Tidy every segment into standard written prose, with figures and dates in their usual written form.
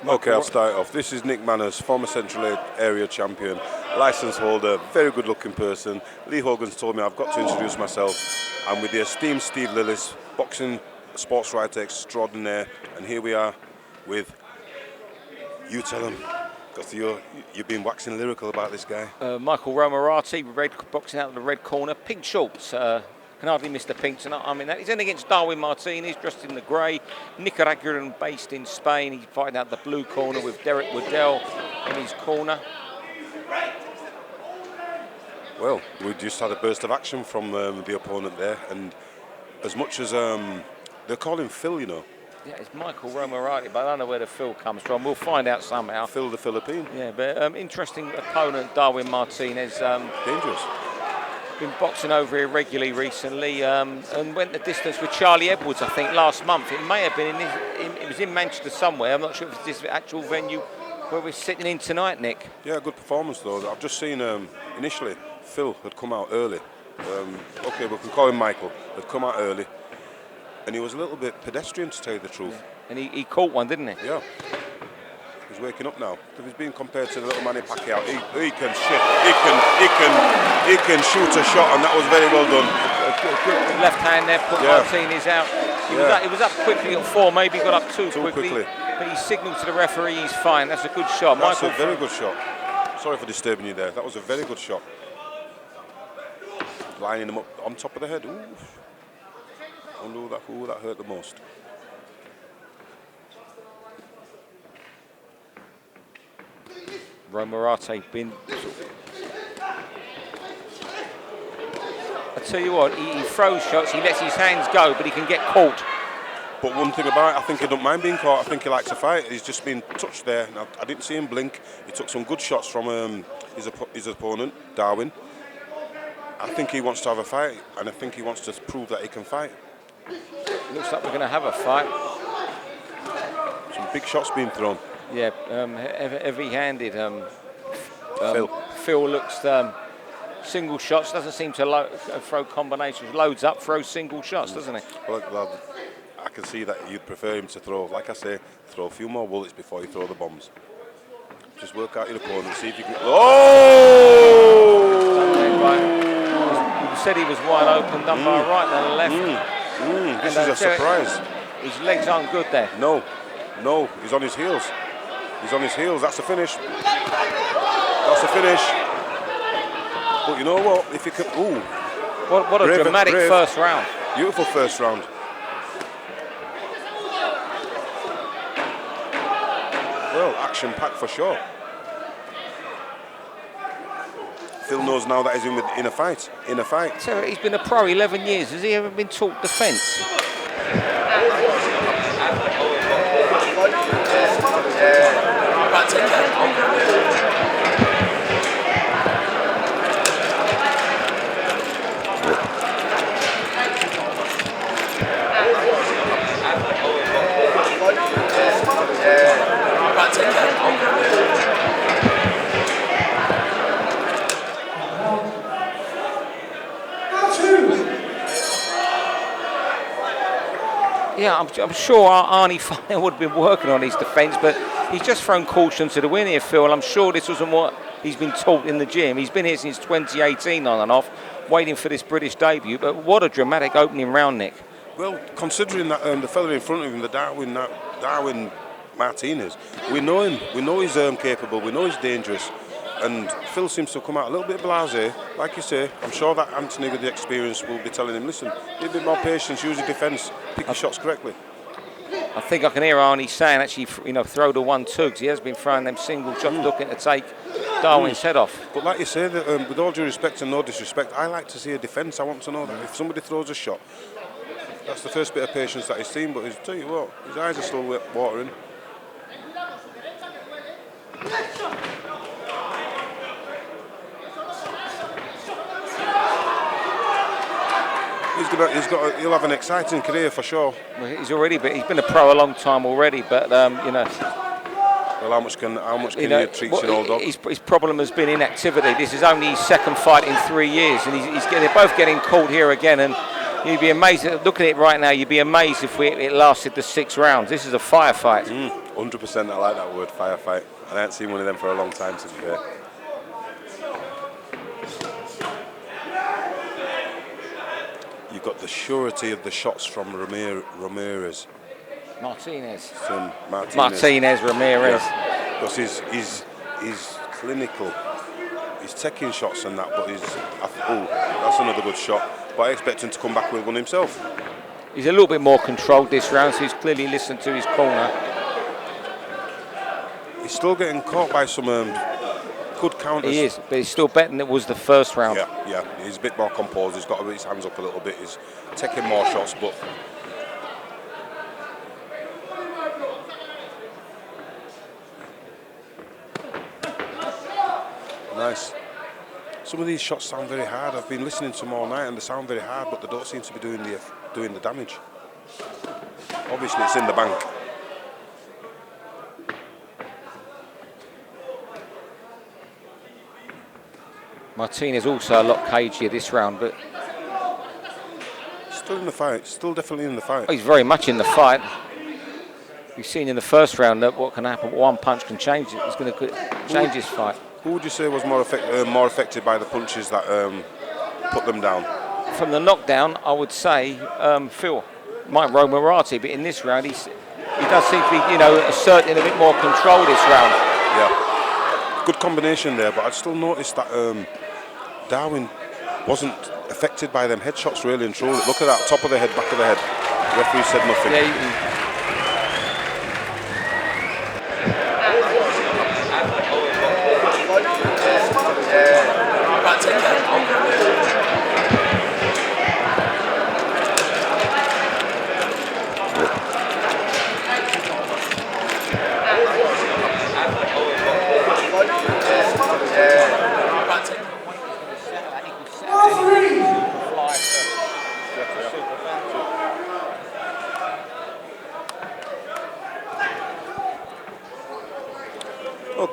Okay, I'll start off. This is Nick Manners, former Central Area champion, licence holder, very good looking person. Lee Hogan's told me I've got to introduce myself. I'm with the esteemed Steve Lillis, boxing sports writer extraordinaire, and here we are with, you tell him, because you've been waxing lyrical about this guy. Michael Romarate, boxing out of the red corner, pink shorts. Can hardly miss the pink tonight. I mean, he's in against Darwin Martinez, dressed in the grey. Nicaraguan based in Spain. He's fighting out the blue corner with Derek Waddell in his corner. Well, we just had a burst of action from the opponent there, and as much as they call him Phil, you know. Yeah, it's Michael Romarate, but I don't know where the Phil comes from. We'll find out somehow. Phil the Philippine. Yeah, but interesting opponent, Darwin Martinez. Dangerous. Been boxing over here regularly recently, and went the distance with Charlie Edwards, I think, last month. It may have been it was in Manchester somewhere. I'm not sure if it's this actual venue where we're sitting in tonight, Nick. Yeah, good performance though. I've just seen initially Phil had come out early. Okay, we can call him Michael. Had come out early, and he was a little bit pedestrian, to tell you the truth. Yeah. And he caught one, didn't he? Yeah. He's waking up now. If he's being compared to the little Manny Pacquiao, he can shift. He can shoot a shot, and that was very well done. Good left hand there, put Martinez out. He was up quickly at 4, maybe got up too quickly. But he signalled to the referee he's fine. That's a good shot. That's a very good shot. Sorry for disturbing you there. That was a very good shot. Lining him up on top of the head. Ooh. I wonder who that hurt the most. Romarate been. I tell you what, he throws shots, he lets his hands go, but he can get caught. But one thing about it, I think he don't mind being caught. I think he likes to fight. He's just been touched there. Now, I didn't see him blink. He took some good shots from his opponent, Darwin. I think he wants to have a fight, and I think he wants to prove that he can fight. Looks like we're going to have a fight. Some big shots being thrown. Yeah, heavy-handed. Phil looks single shots. Doesn't seem to throw combinations. Loads up, throws single shots, doesn't he? Well, I can see that you'd prefer him to throw, like I say, throw a few more bullets before you throw the bombs. Just work out your opponent, see if you can. Oh! You said he was wide open, done by a right and a left. This is a surprise. His legs aren't good there. No, he's on his heels. He's on his heels. That's a finish. That's a finish. But you know what? If you could, what a dramatic first round. Beautiful first round. Well, action-packed for sure. Phil knows now that he's in a fight. So he's been a pro 11 years. Has he ever been taught defence? Yeah, I'm sure Arnie Fire would have been working on his defence, but he's just thrown caution to the wind here, Phil. I'm sure this wasn't what he's been taught in the gym. He's been here since 2018 on and off, waiting for this British debut. But what a dramatic opening round, Nick. Well, considering that the fella in front of him, the Darwin Martinez, we know him. We know he's capable. We know he's dangerous. And Phil seems to come out a little bit blasé. Like you say, I'm sure that Anthony with the experience will be telling him, listen, be a bit more patience, use your defence, pick your shots correctly. I think I can hear Arnie saying, actually, throw the 1-2, because he has been throwing them single shots, looking to take Darwin's head off. But like you say, that, with all due respect and no disrespect, I like to see a defence. I want to know that if somebody throws a shot, that's the first bit of patience that he's seen. But I'll tell you what, his eyes are still watering. He'll have an exciting career for sure. Well, he's been a pro a long time already, but Well, how much can you treat an old dog? His problem has been inactivity. This is only his second fight in 3 years, and they're both getting caught here again. And you'd be amazed. Looking at it right now, you'd be amazed if it lasted the 6 rounds. This is a firefight. 100%. I like that word, firefight. And I haven't seen one of them for a long time, to be fair. You've got the surety of the shots from Ramirez. Martinez. Martinez, Ramirez. Yeah. Because he's clinical. He's taking shots and that, but that's another good shot. But I expect him to come back with one himself. He's a little bit more controlled this round, so he's clearly listened to his corner. He's still getting caught by some good counters. He is, but he's still better than it was the first round. Yeah. He's a bit more composed. He's got his hands up a little bit. He's taking more shots, but nice. Some of these shots sound very hard. I've been listening to them all night, and they sound very hard, but they don't seem to be doing the damage. Obviously, it's in the bank. Martinez also a lot cagier this round, but still in the fight. Still definitely in the fight. Oh, he's very much in the fight. You've seen in the first round that what can happen. One punch can change it. He's going to change his fight. Who would you say was more affected by the punches that put them down? From the knockdown, I would say Phil, Romarate, but in this round, he does seem to be, asserting a bit more control this round. Yeah, good combination there, but I'd still notice that Darwin wasn't affected by them headshots really and truly. Look at that, top of the head, back of the head. The referee said nothing. Yeah,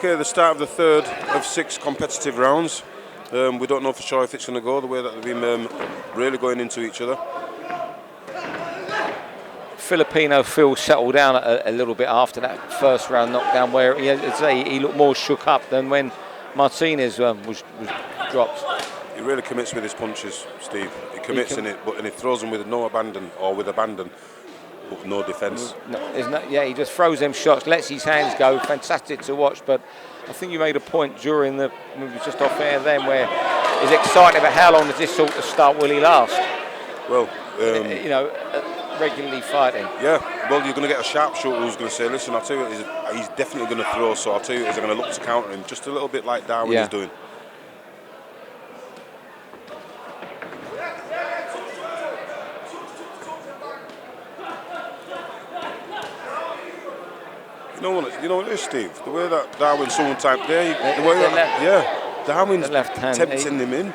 Okay, the start of the third of 6 competitive rounds. We don't know for sure if it's going to go the way that they've been really going into each other. Filipino Phil settled down a little bit after that first round knockdown, where he looked more shook up than when Martinez was dropped. He really commits with his punches, Steve. He commits in it, and he throws them with no abandon or with abandon, but no defence. He just throws them shots, lets his hands go. Fantastic to watch. But I think you made a point during we were just off air then, where he's excited about how long does this sort of start will he last? Well, regularly fighting. Yeah, well, you're going to get a sharpshooter who's going to say, listen, I'll tell you, he's definitely going to throw, so I'll tell you, he's going to look to counter him, just a little bit like Darwin is doing. You know what it is, Steve? The way that Darwin's someone type there, Darwin's tempting him in.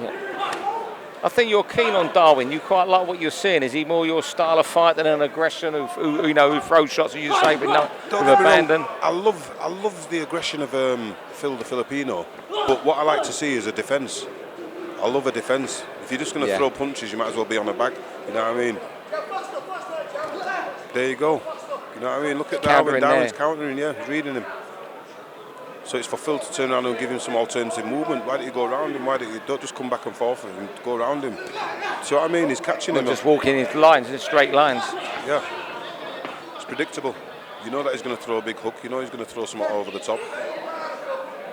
Yeah. I think you're keen on Darwin. You quite like what you're seeing. Is he more your style of fight than an aggression who throws shots, as you say, with abandon? I love the aggression of Phil the Filipino, but what I like to see is a defence. I love a defence. If you're just going to throw punches, you might as well be on the back. You know what I mean? There you go. You know what I mean? Look at Darwin. Darwin's countering, he's reading him. So it's for Phil to turn around and give him some alternative movement. Why don't you go around him? Don't just come back and forth and go around him? See what I mean? He's catching him. Just walking in lines, in straight lines. Yeah. It's predictable. You know that he's going to throw a big hook. You know he's going to throw something over the top.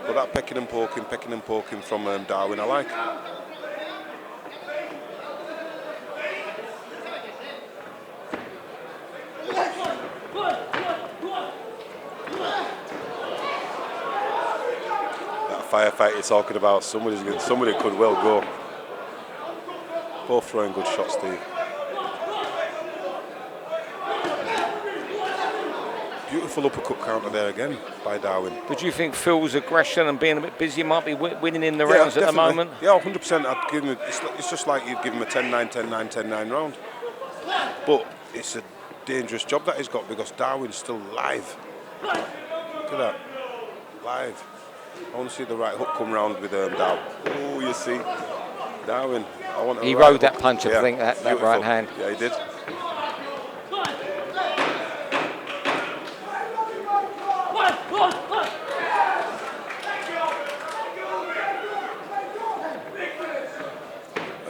But that pecking and poking from Darwin, I like. Firefight you're talking about, somebody could well go. Both throwing good shots, Steve. Beautiful uppercut counter there again by Darwin. But do you think Phil's aggression and being a bit busy might be winning in the rounds at the moment? Yeah, 100%. I'd give him. It's just like you'd give him a 10-9, 10-9, 10-9 round. But it's a dangerous job that he's got because Darwin's still live. Look at that, live. I want to see the right hook come round with Darwin. Oh, you see, Darwin. He rode that punch, I think, that right hand. Yeah, he did.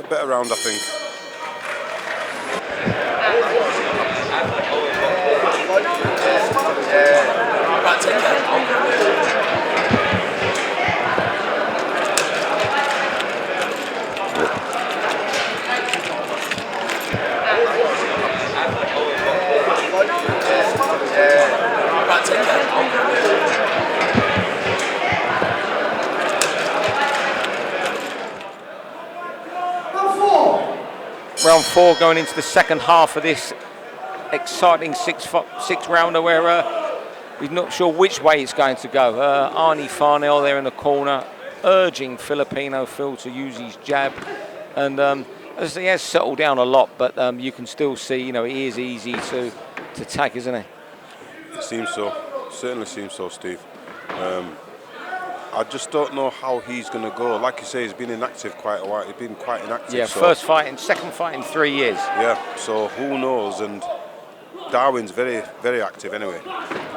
better round, I think. Round 4 going into the second half of this exciting six rounder where we're not sure which way it's going to go. Arnie Farnell there in the corner urging Filipino Phil to use his jab, and as he has settled down a lot, but you can still see, you know, he is easy to tag, isn't he? It seems so. Certainly seems so, Steve. I just don't know how he's going to go. Like you say, he's been inactive quite a while. He's been quite inactive. Yeah, so second fight in 3 years. Yeah, so who knows? And Darwin's very, very active anyway.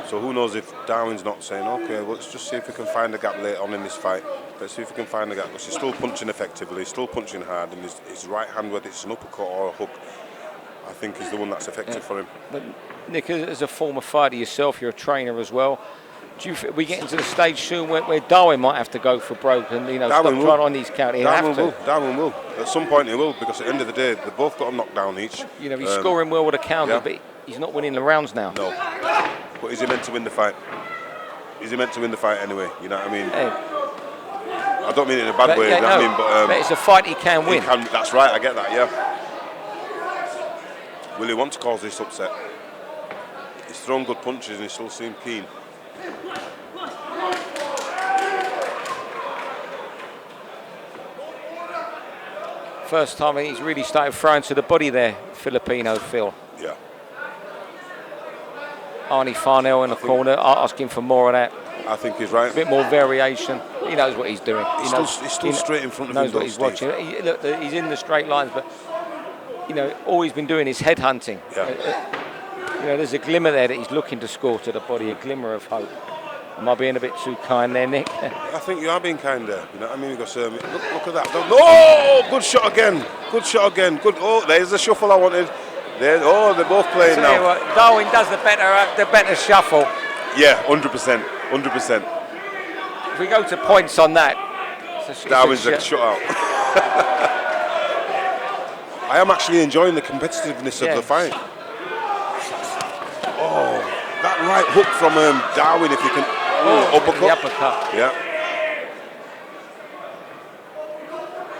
So who knows if Darwin's not saying, okay, well, let's just see if we can find a gap later on in this fight. Let's see if we can find a gap. Because he's still punching effectively, he's still punching hard, and his right hand, whether it's an uppercut or a hook, I think is the one that's effective for him. But Nick, as a former fighter yourself, you're a trainer as well. Do you we get into the stage soon where Darwin might have to go for broke and, you know, stop trying on these counters? Darwin will. At some point he will, because at the end of the day, they've both got a knockdown each. You know, he's scoring well with a counter, but he's not winning the rounds now. No. But is he meant to win the fight? Is he meant to win the fight anyway? You know what I mean? Hey. I don't mean it in a bad way, you know what I mean? But it's a fight he can win. That's right, I get that, yeah. Will he want to cause this upset? He's thrown good punches and he still seemed keen. First time he's really started throwing to the body there, Filipino Phil. Yeah. Arnie Farnell in the corner, asking for more of that. I think he's right. A bit more variation. He knows what he's doing. He's still straight in front of him. He knows what he's watching. Look, he's in the straight lines, but, you know, all he's been doing is head hunting. Yeah. You know, there's a glimmer there that he's looking to score to the body, a glimmer of hope. Am I being a bit too kind there, Nick? I think you are being kind there. You know what I mean? Because look at that. Oh, good shot again. Good shot again. Good. Oh, there's the shuffle I wanted. There. Oh, they're both playing now. What, Darwin does the better shuffle. Yeah, 100%. 100%. If we go to points on that, Darwin's a shutout. I am actually enjoying the competitiveness of the fight. Oh, that right hook from Darwin, if you can. Uppercut. The uppercut. Yeah.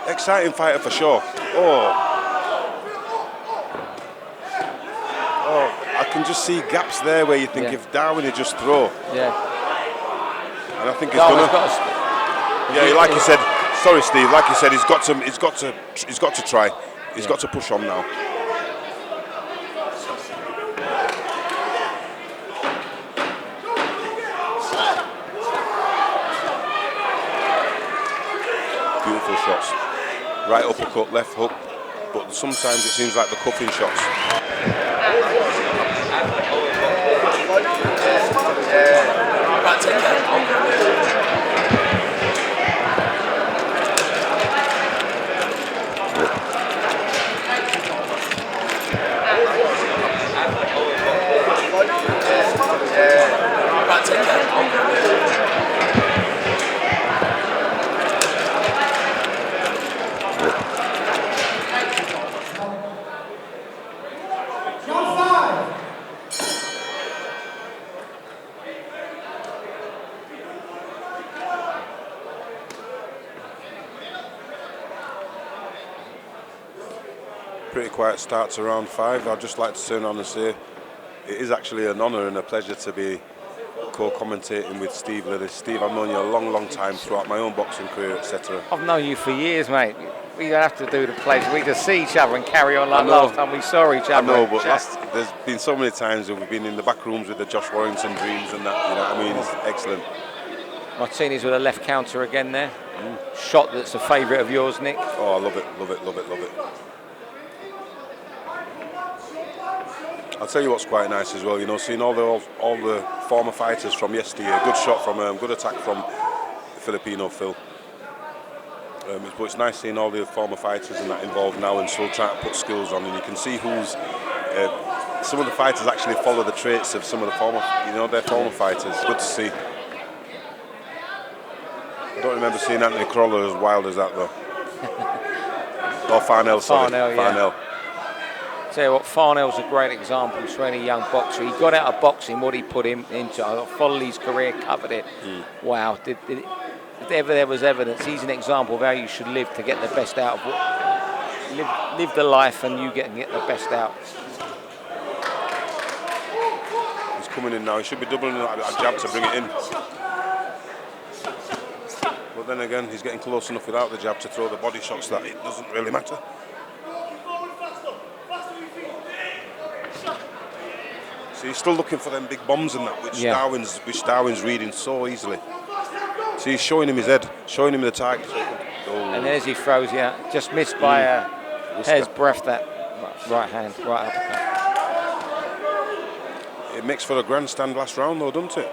Exciting fighter for sure. Oh, I can just see gaps there where you think if Darwin had just throw. Yeah. And I think he's gonna. Yeah, like you said. Sorry, Steve. Like you said, he's got to try. He's got to push on now. Beautiful shots. Right uppercut, left hook, but sometimes it seems like the cuffing shots. Pretty quiet start to round 5. I'd just like to turn on and say it is actually an honour and a pleasure to be co-commentating with Steve Lillis. Steve, I've known you a long, long time throughout my own boxing career, etc. I've known you for years, mate. We don't have to do the pleasure. We just see each other and carry on like last time we saw each other. I know, but there's been so many times when we've been in the back rooms with the Josh Warrington dreams and that, you know what I mean? It's excellent. Martinez with a left counter again there. Shot that's a favourite of yours, Nick. Oh, I love it, love it, love it, love it. I'll tell you what's quite nice as well, you know, seeing all the former fighters from yesteryear. Good shot from good attack from Filipino Phil. But it's nice seeing all the former fighters and that involved now and still trying to put skills on, and you can see who's. Some of the fighters actually follow the traits of some of the former, their former fighters. Good to see. I don't remember seeing Anthony Crawler as wild as that though. Or Farnell, sorry. Farnell. Tell you what, Farnell's a great example for any young boxer. He got out of boxing, what he put him into. I followed his career, covered it. Wow. If ever there was evidence, he's an example of how you should live to get the best out of what. Live the life and you get the best out. He's coming in now. He should be doubling a jab to bring it in. But then again, he's getting close enough without the jab to throw the body shots that it doesn't really matter. So he's still looking for them big bombs and that, which Darwin's reading so easily. So he's showing him his head, showing him the target. Oh. And there's he throws, just missed by a hair's breadth that right hand, right uppercut. It makes for a grandstand last round though, doesn't it?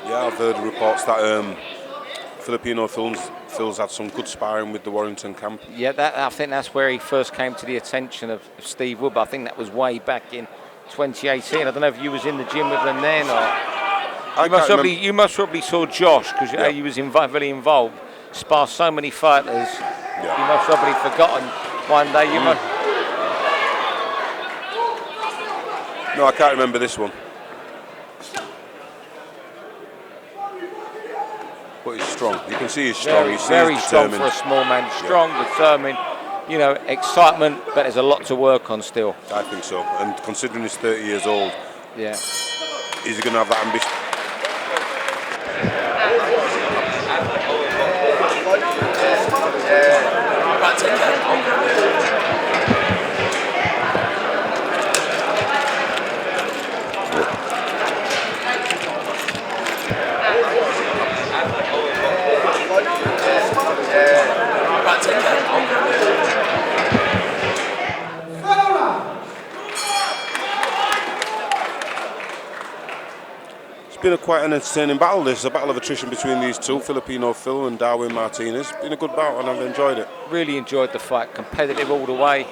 Yeah, I've heard reports that Filipino Phil's had some good sparring with the Warrington camp. Yeah, I think that's where he first came to the attention of Steve Wood. I think that was way back in 2018. I don't know if you was in the gym with them then, or you must probably saw Josh because he was very involved. Spar so many fighters. Yeah. You must probably forgotten one day. You must. No, I can't remember this one. But he's strong. You can see he's strong. Very strong for a small man. Strong, determined. Excitement, but there's a lot to work on still. I think so. And considering he's 30 years old, is he going to have that ambition? It's been quite an entertaining battle. This is a battle of attrition between these two, Filipino Phil and Darwin Martinez. It's been a good bout and I've enjoyed it. Really enjoyed the fight, competitive all the way.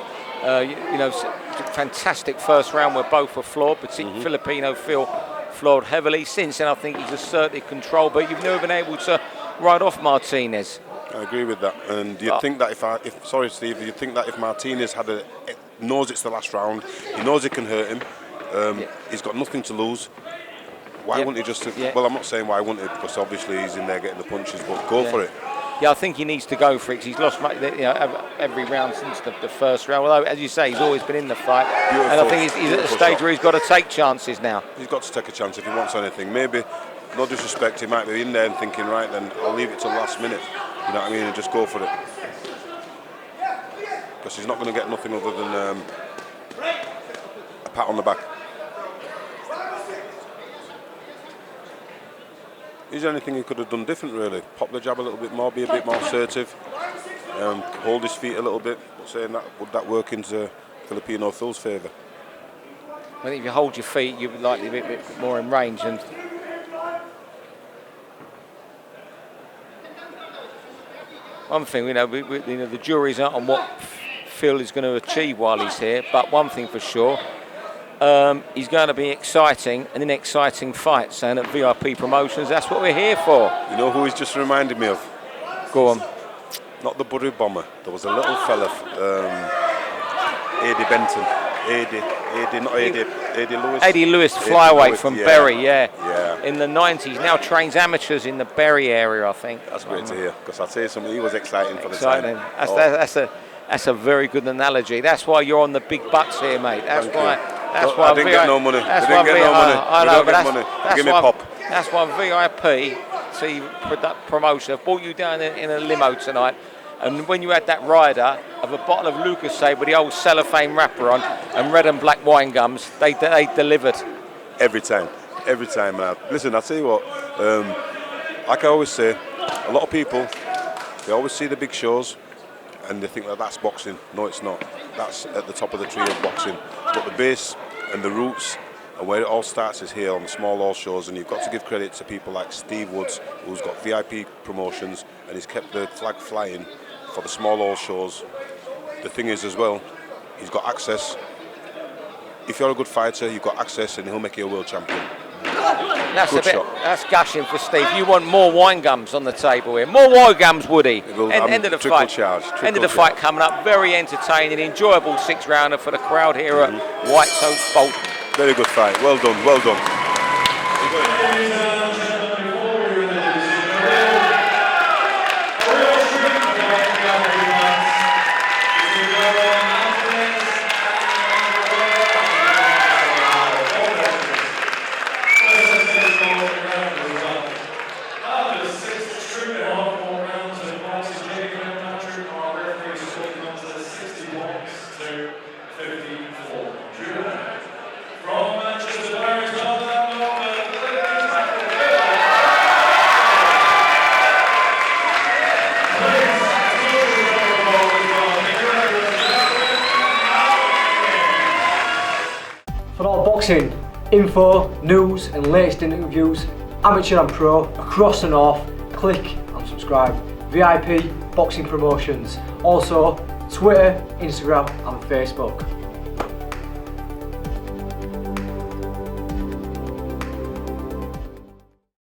Fantastic first round where both were floored, particularly Filipino Phil floored heavily. Since then I think he's asserted control, but you've never been able to ride off Martinez. I agree with that, and you'd think that you'd think that if Martinez knows it's the last round, he knows it can hurt him, he's got nothing to lose. Why wouldn't he just? Well, I'm not saying why wouldn't he, because obviously he's in there getting the punches, but go for it. Yeah, I think he needs to go for it because he's lost every round since the first round. Although, as you say, he's always been in the fight. Beautiful. And I think he's at a stage where he's got to take chances now. He's got to take a chance if he wants anything. Maybe, no disrespect, he might be in there and thinking, right, then I'll leave it till last minute. You know what I mean? And just go for it. Because he's not going to get nothing other than a pat on the back. Is there anything he could have done different, really? Pop the jab a little bit more, be a bit more assertive, hold his feet a little bit. But saying that, would that work into Filipino Phil's favour? I think if you hold your feet, you're likely a bit more in range. And one thing, the jury's out on what Phil is going to achieve while he's here. But one thing for sure. He's going to be exciting and an exciting fight. And at VIP Promotions, that's what we're here for. You know who he's just reminded me of? Go on. Not the Buddy Bomber. There was a little fella, Eddie Benton. Eddie Lewis. Eddie Lewis, flyweight from Bury, in the 90s. Now trains amateurs in the Bury area, I think. That's great to hear, because I'll tell you something, he was exciting for the time. That's a very good analogy. That's why you're on the big bucks here, mate. That's why. That's why I didn't get no money. That's why VIP. I know, but give me pop. That's why VIP promotion have brought you down in a limo tonight. And when you had that rider of a bottle of Lucasade with the old cellophane wrapper on and red and black wine gums, they delivered. Every time, man. Listen, I'll tell you what, like I always say, a lot of people, they always see the big shows and they think that that's boxing. No, it's not. That's at the top of the tree of boxing. But the base and the roots and where it all starts is here on the small hall shows, and you've got to give credit to people like Steve Woods, who's got VIP promotions and he's kept the flag flying for the small hall shows. The thing is as well, he's got access. If you're a good fighter, you've got access, and he'll make you a world champion. That's gushing for Steve. You want more wine gums on the table here. More wine gums, Woody. End of the fight. End of the fight coming up. Very entertaining, enjoyable 6-rounder for the crowd here at White Oaks Bolton. Very good fight. Well done. Well done. For all boxing info, news and latest interviews, amateur and pro, across the north, click and subscribe. VIP Boxing Promotions. Also Twitter, Instagram and Facebook.